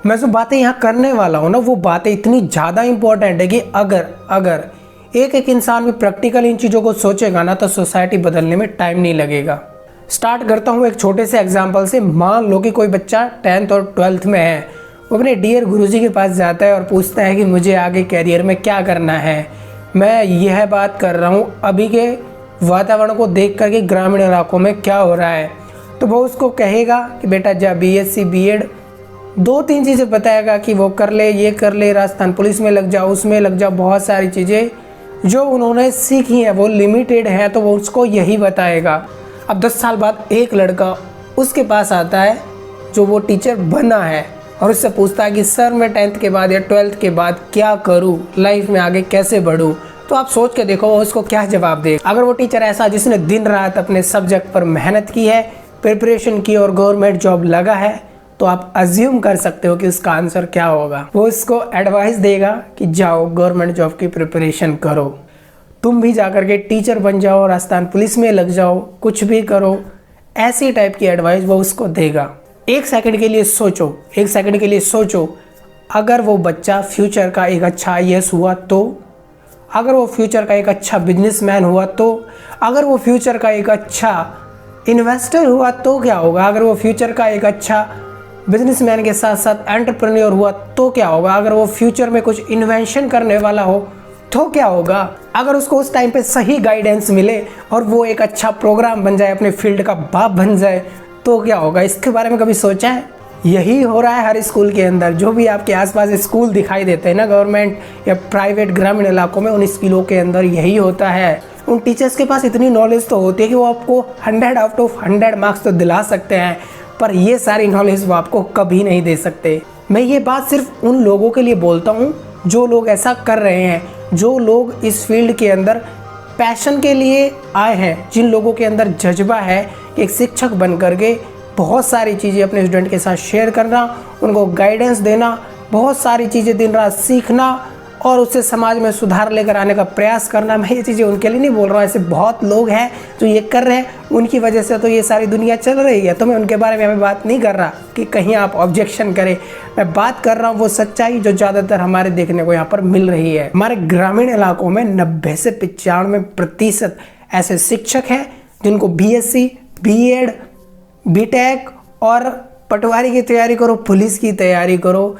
मैं जो बातें यहाँ करने वाला हूँ ना, वो बातें इतनी ज़्यादा इंपॉर्टेंट है कि अगर एक एक इंसान भी प्रैक्टिकल इन चीज़ों को सोचेगा ना, तो सोसाइटी बदलने में टाइम नहीं लगेगा। स्टार्ट करता हूँ एक छोटे से एग्जाम्पल से। मान लो कि कोई बच्चा 10th और 12th में है, वो अपने डियर गुरुजी के पास जाता है और पूछता है कि मुझे आगे कैरियर में क्या करना है। मैं यह बात कर रहा हूँ अभी के वातावरण को देख कर के ग्रामीण इलाकों में क्या हो रहा है। तो वो उसको कहेगा कि बेटा जा BSc B.Ed, 2-3 चीज़ें बताएगा कि वो कर ले, ये कर ले, राजस्थान पुलिस में लग जाओ, उसमें लग जाओ। बहुत सारी चीज़ें जो उन्होंने सीखी हैं वो लिमिटेड है, तो वो उसको यही बताएगा। अब 10 साल बाद एक लड़का उसके पास आता है जो वो टीचर बना है और उससे पूछता है कि सर मैं 10th के बाद या 12th के बाद क्या करूं, लाइफ में आगे कैसे बढ़ूं। तो आप सोच के देखो वो उसको क्या जवाब दे। अगर वो टीचर ऐसा जिसने दिन रात अपने सब्जेक्ट पर मेहनत की है, प्रिपरेशन की और गवर्नमेंट जॉब लगा है, तो आप अज्यूम कर सकते हो कि उसका आंसर क्या होगा। वो इसको एडवाइस देगा कि जाओ गवर्नमेंट जॉब की प्रिपरेशन करो, तुम भी जाकर के टीचर बन जाओ, राजस्थान पुलिस में लग जाओ, कुछ भी करो। ऐसी टाइप की एडवाइस वो उसको देगा। एक सेकंड के लिए सोचो, अगर वो बच्चा फ्यूचर का एक अच्छा IAS हुआ तो, अगर वो फ्यूचर का एक अच्छा बिजनेसमैन हुआ तो, अगर वो फ्यूचर का एक अच्छा इन्वेस्टर हुआ तो क्या होगा? अगर वो फ्यूचर का एक अच्छा बिजनेसमैन के साथ साथ एंटरप्रेन्योर हुआ तो क्या होगा? अगर वो फ्यूचर में कुछ इन्वेंशन करने वाला हो तो क्या होगा? अगर उसको उस टाइम पे सही गाइडेंस मिले और वो एक अच्छा प्रोग्राम बन जाए, अपने फील्ड का बाप बन जाए, तो क्या होगा? इसके बारे में कभी सोचा है? यही हो रहा है हर स्कूल के अंदर। जो भी आपके आसपास स्कूल दिखाई देते हैं ना, गवर्नमेंट या प्राइवेट ग्रामीण इलाकों में, उन स्कूलों के अंदर यही होता है। उन टीचर्स के पास इतनी नॉलेज तो होती है कि वो आपको 100 आउट ऑफ 100 मार्क्स तो दिला सकते हैं, पर ये सारी नॉलेज वो आपको कभी नहीं दे सकते। मैं ये बात सिर्फ उन लोगों के लिए बोलता हूँ जो लोग ऐसा कर रहे हैं, जो लोग इस फील्ड के अंदर पैशन के लिए आए हैं, जिन लोगों के अंदर जज्बा है कि एक शिक्षक बन करके बहुत सारी चीज़ें अपने स्टूडेंट के साथ शेयर करना, उनको गाइडेंस देना, बहुत सारी चीज़ें दिन रात सीखना और उससे समाज में सुधार लेकर आने का प्रयास करना। मैं ये चीज़ें उनके लिए नहीं बोल रहा हूँ, ऐसे बहुत लोग हैं जो ये कर रहे हैं, उनकी वजह से तो ये सारी दुनिया चल रही है। तो मैं उनके बारे में अभी बात नहीं कर रहा कि कहीं आप ऑब्जेक्शन करें। मैं बात कर रहा हूँ वो सच्चाई जो ज़्यादातर हमारे देखने को यहाँ पर मिल रही है। हमारे ग्रामीण इलाकों में 90 से 95% ऐसे शिक्षक हैं जिनको BSc B.Ed B.Tech और पटवारी की तैयारी करो, पुलिस की तैयारी करो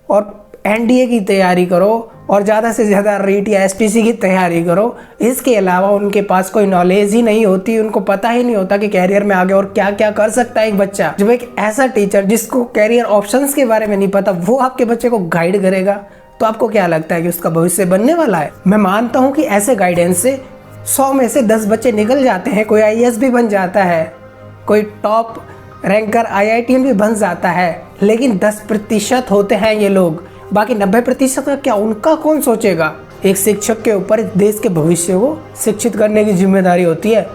और NDA की तैयारी करो और ज़्यादा से ज़्यादा REIT या STC की तैयारी करो। इसके अलावा उनके पास कोई नॉलेज ही नहीं होती, उनको पता ही नहीं होता कि कैरियर में आगे और क्या क्या कर सकता है एक बच्चा। जब एक ऐसा टीचर जिसको कैरियर ऑप्शंस के बारे में नहीं पता, वो आपके बच्चे को गाइड करेगा, तो आपको क्या लगता है कि उसका भविष्य बनने वाला है? मैं मानता हूँ कि ऐसे गाइडेंस से 100 में से 10 बच्चे निकल जाते हैं। कोई IAS भी बन जाता है, कोई टॉप रैंकर IITian भी बन जाता है, लेकिन 10% होते हैं ये लोग। बाकी 90% का क्या, उनका कौन सोचेगा? एक शिक्षक के ऊपर देश के भविष्य को शिक्षित करने की जिम्मेदारी होती है।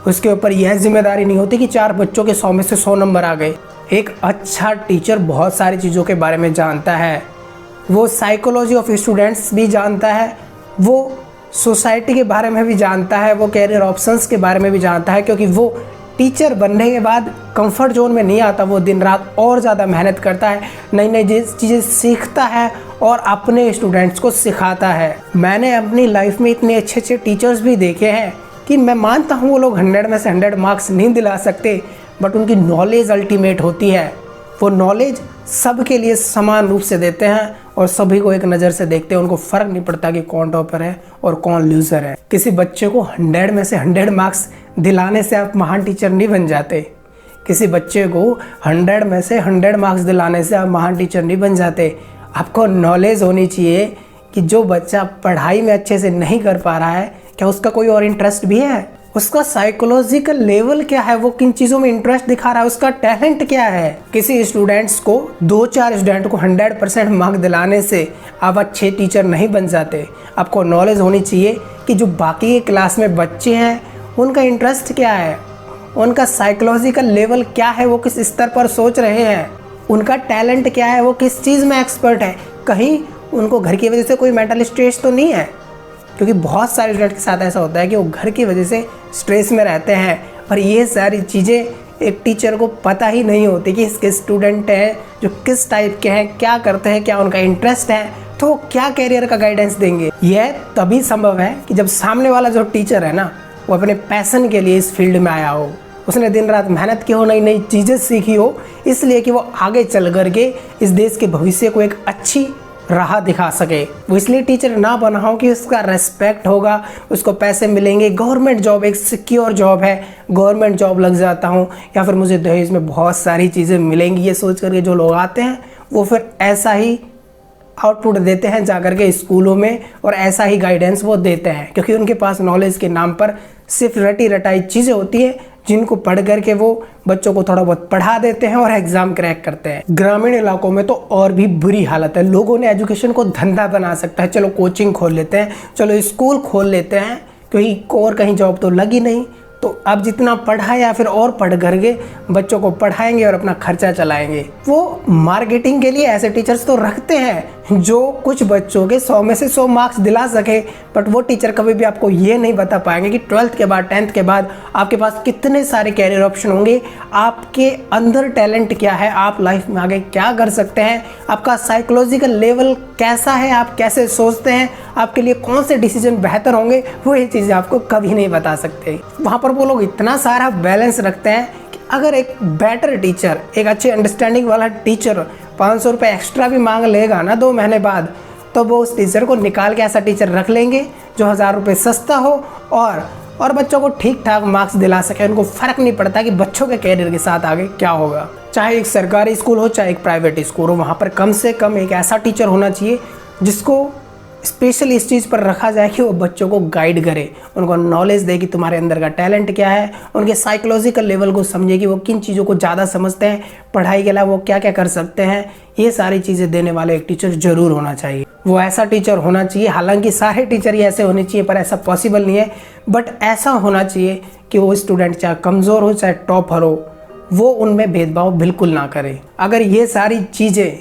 उसके ऊपर यह जिम्मेदारी नहीं होती कि 4 बच्चों के 100 में से 100 नंबर आ गए। एक अच्छा टीचर बहुत सारी चीज़ों के बारे में जानता है, वो साइकोलॉजी ऑफ स्टूडेंट्स भी जानता है, वो सोसाइटी के बारे में भी जानता है, वो कैरियर ऑप्शंस के बारे में भी जानता है। क्योंकि वो टीचर बनने के बाद कंफर्ट जोन में नहीं आता, वो दिन रात और ज़्यादा मेहनत करता है, नई नई चीज़ें सीखता है और अपने स्टूडेंट्स को सिखाता है। मैंने अपनी लाइफ में इतने अच्छे अच्छे टीचर्स भी देखे हैं कि मैं मानता हूँ वो लोग 100 में से 100 मार्क्स नहीं दिला सकते, बट उनकी नॉलेज अल्टीमेट होती है। वो नॉलेज सबके लिए समान रूप से देते हैं और सभी को एक नज़र से देखते हैं। उनको फ़र्क नहीं पड़ता कि कौन टॉपर है और कौन लूज़र है। किसी बच्चे को 100 में से 100 मार्क्स दिलाने से आप महान टीचर नहीं बन जाते। किसी बच्चे को 100 में से 100 मार्क्स दिलाने से आप महान टीचर नहीं बन जाते। आपको नॉलेज होनी चाहिए कि जो बच्चा पढ़ाई में अच्छे से नहीं कर पा रहा है, क्या उसका कोई और इंटरेस्ट भी है? उसका साइकोलॉजिकल लेवल क्या है, वो किन चीज़ों में इंटरेस्ट दिखा रहा है, उसका टैलेंट क्या है। किसी स्टूडेंट्स को 2-4 स्टूडेंट को 100% मार्क्स दिलाने से आप अच्छे टीचर नहीं बन जाते। आपको नॉलेज होनी चाहिए कि जो बाकी के क्लास में बच्चे हैं उनका इंटरेस्ट क्या है, उनका साइकोलॉजिकल लेवल क्या है, वो किस स्तर पर सोच रहे हैं, उनका टैलेंट क्या है, वो किस चीज़ में एक्सपर्ट है। कहीं उनको घर की वजह से कोई मेंटल स्ट्रेस तो नहीं है? क्योंकि बहुत सारे स्टूडेंट के साथ ऐसा होता है कि वो घर की वजह से स्ट्रेस में रहते हैं और ये सारी चीज़ें एक टीचर को पता ही नहीं होती कि इसके स्टूडेंट हैं जो किस टाइप के हैं, क्या करते हैं, क्या उनका इंटरेस्ट है, तो क्या कैरियर का गाइडेंस देंगे। यह तभी संभव है कि जब सामने वाला जो टीचर है ना, वो अपने पैशन के लिए इस फील्ड में आया हो, उसने दिन रात मेहनत की हो, नई नई चीज़ें सीखी हो, इसलिए कि वो आगे चल करके इस देश के भविष्य को एक अच्छी राह दिखा सके। वो इसलिए टीचर ना बना हो कि उसका रेस्पेक्ट होगा, उसको पैसे मिलेंगे, गवर्नमेंट जॉब एक सिक्योर जॉब है, गवर्नमेंट जॉब लग जाता हूँ, या फिर मुझे दहेज में बहुत सारी चीज़ें मिलेंगी, ये सोच करके जो लोग आते हैं वो फिर ऐसा ही आउटपुट देते हैं जा करके स्कूलों में, और ऐसा ही गाइडेंस वो देते हैं, क्योंकि उनके पास नॉलेज के नाम पर सिर्फ रटी रटाई चीज़ें होती हैं जिनको पढ़ करके वो बच्चों को थोड़ा बहुत पढ़ा देते हैं और एग्जाम क्रैक करते हैं। ग्रामीण इलाकों में तो और भी बुरी हालत है। लोगों ने एजुकेशन को धंधा बना सकता है, चलो कोचिंग खोल लेते हैं, चलो स्कूल खोल लेते हैं, क्योंकि और कहीं जॉब तो लगी नहीं, तो अब जितना पढ़ा या फिर और पढ़ करके बच्चों को पढ़ाएंगे और अपना खर्चा चलाएंगे। वो मार्केटिंग के लिए ऐसे टीचर्स तो रखते हैं जो कुछ बच्चों के 100 में से 100 मार्क्स दिला सके, बट वो टीचर कभी भी आपको ये नहीं बता पाएंगे कि 12th के बाद 10th के बाद आपके पास कितने सारे कैरियर ऑप्शन होंगे, आपके अंदर टैलेंट क्या है, आप लाइफ में आगे क्या कर सकते हैं, आपका साइकोलॉजिकल लेवल कैसा है, आप कैसे सोचते हैं, आपके लिए कौन से डिसीजन बेहतर होंगे, वो ये चीज़ें आपको कभी नहीं बता सकते। वहाँ पर वो लोग इतना सारा बैलेंस रखते हैं कि अगर एक बेटर टीचर, एक अच्छे अंडरस्टैंडिंग वाला टीचर 500 रुपये एक्स्ट्रा भी मांग लेगा ना 2 महीने बाद, तो वो उस टीचर को निकाल के ऐसा टीचर रख लेंगे जो 1000 रुपये सस्ता हो और बच्चों को ठीक ठाक मार्क्स दिला सके। उनको फ़र्क नहीं पड़ता कि बच्चों के कैरियर के साथ आगे क्या होगा। चाहे एक सरकारी स्कूल हो चाहे एक प्राइवेट स्कूल हो, वहाँ पर कम से कम एक ऐसा टीचर होना चाहिए जिसको स्पेशल इस चीज़ पर रखा जाए कि वो बच्चों को गाइड करे, उनको नॉलेज दे कि तुम्हारे अंदर का टैलेंट क्या है, उनके साइकोलॉजिकल लेवल को समझे कि वो किन चीज़ों को ज़्यादा समझते हैं, पढ़ाई के अलावा वो क्या क्या कर सकते हैं। ये सारी चीज़ें देने वाले एक टीचर ज़रूर होना चाहिए। वो ऐसा टीचर होना चाहिए, हालांकि सारे टीचर ही ऐसे होने चाहिए पर ऐसा पॉसिबल नहीं है, बट ऐसा होना चाहिए कि वो स्टूडेंट चाहे कमज़ोर हो चाहे टॉपर हो, वो उनमें भेदभाव बिल्कुल ना करे। अगर ये सारी चीज़ें,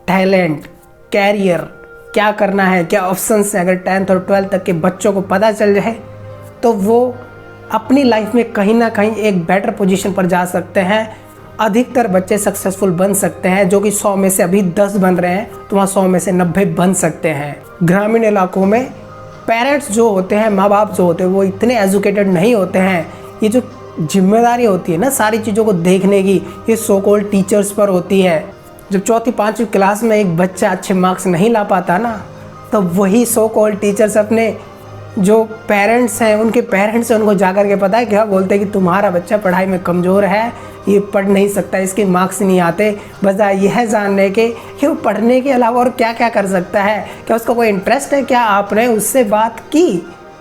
टैलेंट, कैरियर, क्या करना है, क्या ऑप्शंस हैं, अगर 10th और 12th तक के बच्चों को पता चल जाए तो वो अपनी लाइफ में कहीं ना कहीं एक बेटर पोजीशन पर जा सकते हैं। अधिकतर बच्चे सक्सेसफुल बन सकते हैं, जो कि 100 में से अभी 10 बन रहे हैं, तो वहाँ 100 में से 90 बन सकते हैं। ग्रामीण इलाकों में पेरेंट्स जो होते हैं, माँ बाप जो होते हैं, वो इतने एजुकेटेड नहीं होते हैं। ये जो जिम्मेदारी होती है ना सारी चीज़ों को देखने की, ये सो कॉल्ड टीचर्स पर होती है। जब 4th 5वीं क्लास में एक बच्चा अच्छे मार्क्स नहीं ला पाता ना, तो वही सो कॉल्ड टीचर्स अपने जो पेरेंट्स हैं, उनके पेरेंट्स से उनको जाकर के पता है क्या बोलते हैं कि तुम्हारा बच्चा पढ़ाई में कमज़ोर है, ये पढ़ नहीं सकता, इसके मार्क्स नहीं आते, बजाय यह जानने के कि वो पढ़ने के अलावा और क्या क्या कर सकता है, क्या उसका कोई इंटरेस्ट है, क्या आपने उससे बात की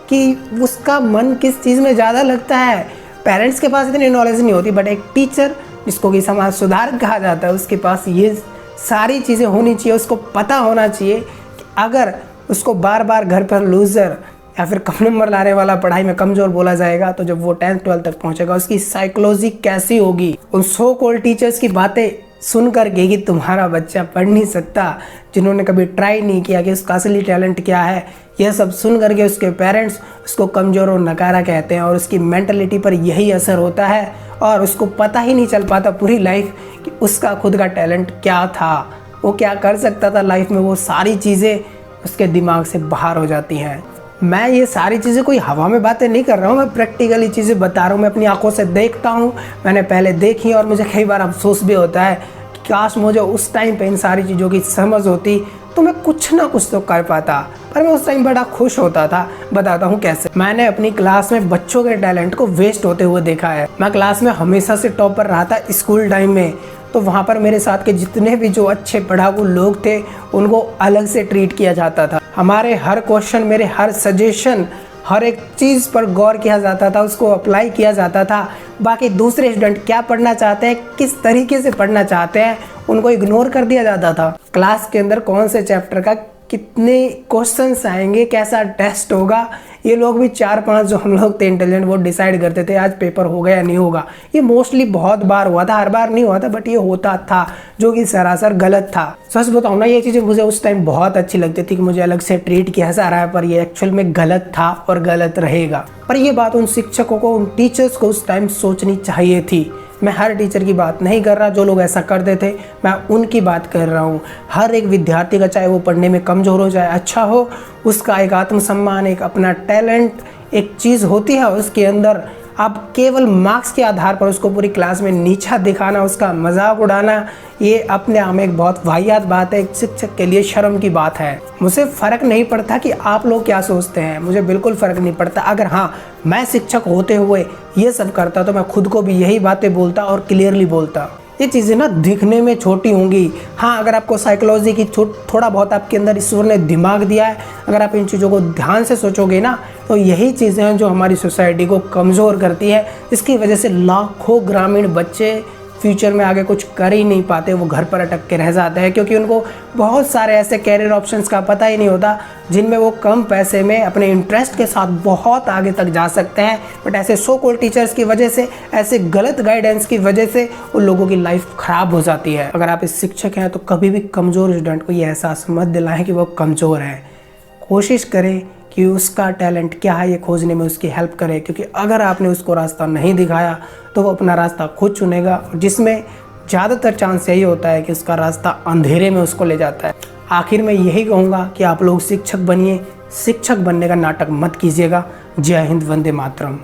कि उसका मन किस चीज़ में ज़्यादा लगता है। पेरेंट्स के पास इतनी नॉलेज नहीं होती, बट एक टीचर जिसको कि समाज सुधारक कहा जाता है, उसके पास ये सारी चीज़ें होनी चाहिए। उसको पता होना चाहिए कि अगर उसको बार बार घर पर लूज़र या फिर कम नंबर लाने वाला, पढ़ाई में कमज़ोर बोला जाएगा, तो जब वो 10th 12th तक पहुंचेगा उसकी साइकोलॉजी कैसी होगी। उन सो कॉल्ड टीचर्स की बातें सुन कर के कि तुम्हारा बच्चा पढ़ नहीं सकता, जिन्होंने कभी ट्राई नहीं किया कि उसका असली टैलेंट क्या है, यह सब सुन करके उसके पेरेंट्स उसको कमज़ोर और नकारा कहते हैं, और उसकी मेंटलिटी पर यही असर होता है, और उसको पता ही नहीं चल पाता पूरी लाइफ कि उसका खुद का टैलेंट क्या था, वो क्या कर सकता था लाइफ में। वो सारी चीज़ें उसके दिमाग से बाहर हो जाती हैं। मैं ये सारी चीज़ें कोई हवा में बातें नहीं कर रहा हूँ, मैं प्रैक्टिकली चीज़ें बता रहा हूँ, मैं अपनी आंखों से देखता हूँ, मैंने पहले देखी, और मुझे कई बार अफसोस भी होता है कि काश मुझे उस टाइम पे इन सारी चीज़ों की समझ होती तो मैं कुछ ना कुछ तो कर पाता। पर मैं उस टाइम बड़ा खुश होता था। बताता हूँ कैसे। मैंने अपनी क्लास में बच्चों के टैलेंट को वेस्ट होते हुए देखा है। मैं क्लास में हमेशा से टॉपर रहा था स्कूल टाइम में, तो वहाँ पर मेरे साथ के जितने भी जो अच्छे पढ़ाकू लोग थे उनको अलग से ट्रीट किया जाता था। हमारे हर क्वेश्चन, मेरे हर सजेशन, हर एक चीज़ पर गौर किया जाता था, उसको अप्लाई किया जाता था। बाकी दूसरे स्टूडेंट क्या पढ़ना चाहते हैं, किस तरीके से पढ़ना चाहते हैं, उनको इग्नोर कर दिया जाता था। क्लास के अंदर कौन से चैप्टर का कितने क्वेश्चंस आएंगे, कैसा टेस्ट होगा, ये लोग भी 4-5 जो हम लोग थे इंटेलिजेंट वो डिसाइड करते थे आज पेपर होगा या नहीं होगा। ये मोस्टली बहुत बार हुआ था, हर बार नहीं हुआ था, बट ये होता था, जो कि सरासर गलत था। सच बताऊँ ना, ये चीज़ें मुझे उस टाइम बहुत अच्छी लगती थी कि मुझे अलग से ट्रीट किया जा रहा है, पर ये एक्चुअल में गलत था और गलत रहेगा। पर ये बात उन शिक्षकों को, उन टीचर्स को उस टाइम सोचनी चाहिए थी। मैं हर टीचर की बात नहीं कर रहा, जो लोग ऐसा करते थे मैं उनकी बात कर रहा हूँ। हर एक विद्यार्थी का, चाहे वो पढ़ने में कमज़ोर हो चाहे अच्छा हो, उसका एक आत्मसम्मान, एक अपना टैलेंट, एक चीज़ होती है उसके अंदर। आप केवल मार्क्स के आधार पर उसको पूरी क्लास में नीचा दिखाना, उसका मजाक उड़ाना, ये अपने आप में एक बहुत वाहियात बात है। एक शिक्षक के लिए शर्म की बात है। मुझे फ़र्क नहीं पड़ता कि आप लोग क्या सोचते हैं, मुझे बिल्कुल फ़र्क नहीं पड़ता। अगर हाँ मैं शिक्षक होते हुए ये सब करता तो मैं खुद को भी यही बातें बोलता और क्लियरली बोलता। ये चीज़ें ना दिखने में छोटी होंगी, हाँ अगर आपको साइकोलॉजी की थोड़ा बहुत आपके अंदर ईश्वर ने दिमाग दिया है, अगर आप इन चीज़ों को ध्यान से सोचोगे ना, तो यही चीज़ें हैं जो हमारी सोसाइटी को कमज़ोर करती है। इसकी वजह से लाखों ग्रामीण बच्चे फ्यूचर में आगे कुछ कर ही नहीं पाते, वो घर पर अटक के रह जाते हैं, क्योंकि उनको बहुत सारे ऐसे कैरियर ऑप्शंस का पता ही नहीं होता जिनमें वो कम पैसे में अपने इंटरेस्ट के साथ बहुत आगे तक जा सकते हैं। बट ऐसे सो कॉल्ड टीचर्स की वजह से, ऐसे गलत गाइडेंस की वजह से उन लोगों की लाइफ ख़राब हो जाती है। अगर आप इस शिक्षक हैं तो कभी भी कमज़ोर स्टूडेंट को ये एहसास मत दिलाएं कि वो कमज़ोर है। कोशिश करें कि उसका टैलेंट क्या है ये खोजने में उसकी हेल्प करें, क्योंकि अगर आपने उसको रास्ता नहीं दिखाया तो वो अपना रास्ता खुद चुनेगा, जिसमें ज़्यादातर चांस यही होता है कि उसका रास्ता अंधेरे में उसको ले जाता है। आखिर में यही कहूँगा कि आप लोग शिक्षक बनिए, शिक्षक बनने का नाटक मत कीजिएगा। जय हिंद, वंदे मातरम।